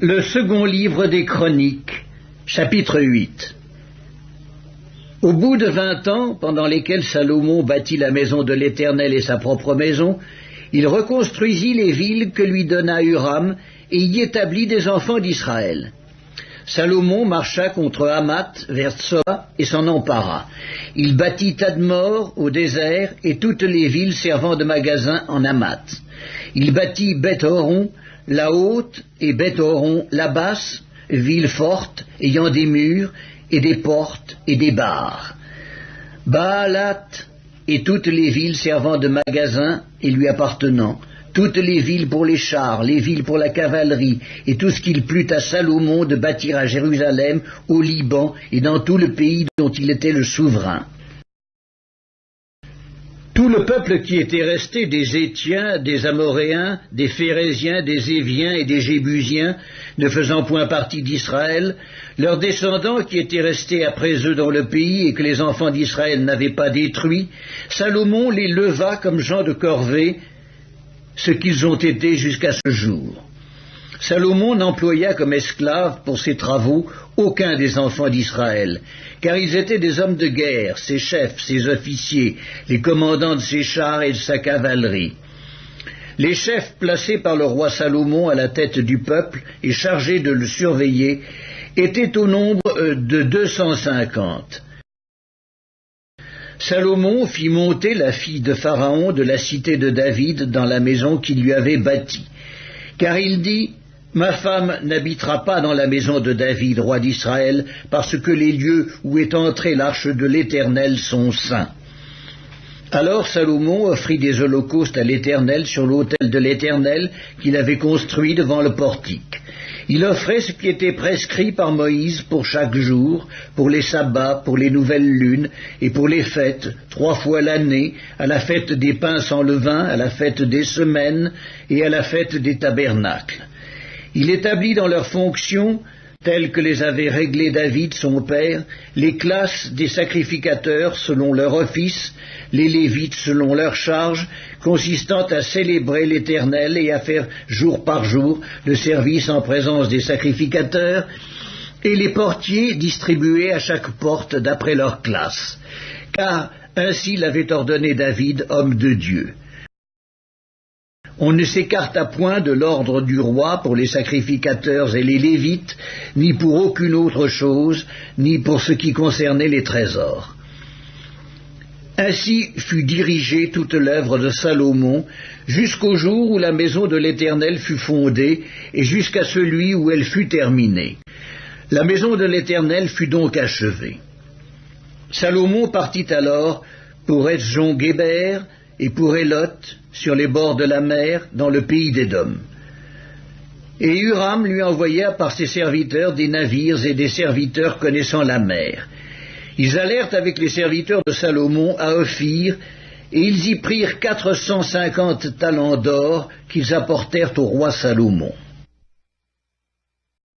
Le second livre des Chroniques, chapitre 8. Au bout de 20 ans, pendant lesquels Salomon bâtit la maison de l'Éternel et sa propre maison, il reconstruisit les villes que lui donna Huram et y établit des enfants d'Israël. Salomon marcha contre Hamath vers Tsoa et s'en empara. Il bâtit Tadmor au désert et toutes les villes servant de magasins en Hamath. Il bâtit Beth-Horon, la haute, et Beth-Horon, la basse, ville forte, ayant des murs, et des portes, et des barres. Baalat, et toutes les villes servant de magasins et lui appartenant, toutes les villes pour les chars, les villes pour la cavalerie, et tout ce qu'il plut à Salomon de bâtir à Jérusalem, au Liban, et dans tout le pays dont il était le souverain. Tout le peuple qui était resté des Hétiens, des Amoréens, des Phéréziens, des Éviens et des Jébusiens, ne faisant point partie d'Israël, leurs descendants qui étaient restés après eux dans le pays et que les enfants d'Israël n'avaient pas détruits, Salomon les leva comme gens de corvée, ce qu'ils ont été jusqu'à ce jour. Salomon n'employa comme esclaves pour ses travaux aucun des enfants d'Israël, car ils étaient des hommes de guerre, ses chefs, ses officiers, les commandants de ses chars et de sa cavalerie. Les chefs placés par le roi Salomon à la tête du peuple et chargés de le surveiller étaient au nombre de 250. Salomon fit monter la fille de Pharaon de la cité de David dans la maison qu'il lui avait bâtie, car il dit: ma femme n'habitera pas dans la maison de David, roi d'Israël, parce que les lieux où est entrée l'arche de l'Éternel sont saints. Alors Salomon offrit des holocaustes à l'Éternel sur l'autel de l'Éternel qu'il avait construit devant le portique. Il offrait ce qui était prescrit par Moïse pour chaque jour, pour les sabbats, pour les nouvelles lunes et pour les fêtes, 3 fois l'année, à la fête des pains sans levain, à la fête des semaines et à la fête des tabernacles. Il établit dans leurs fonctions, telles que les avait réglées David son père, les classes des sacrificateurs selon leur office, les Lévites selon leur charge, consistant à célébrer l'Éternel et à faire jour par jour le service en présence des sacrificateurs, et les portiers distribués à chaque porte d'après leur classe, car ainsi l'avait ordonné David, homme de Dieu. On ne s'écarta point de l'ordre du roi pour les sacrificateurs et les Lévites, ni pour aucune autre chose, ni pour ce qui concernait les trésors. Ainsi fut dirigée toute l'œuvre de Salomon, jusqu'au jour où la maison de l'Éternel fut fondée, et jusqu'à celui où elle fut terminée. La maison de l'Éternel fut donc achevée. Salomon partit alors pour Etzjon-Guéber et pour Élot, sur les bords de la mer, dans le pays d'Édom. Et Huram lui envoya par ses serviteurs des navires et des serviteurs connaissant la mer. Ils allèrent avec les serviteurs de Salomon à Ophir, et ils y prirent 450 talents d'or qu'ils apportèrent au roi Salomon.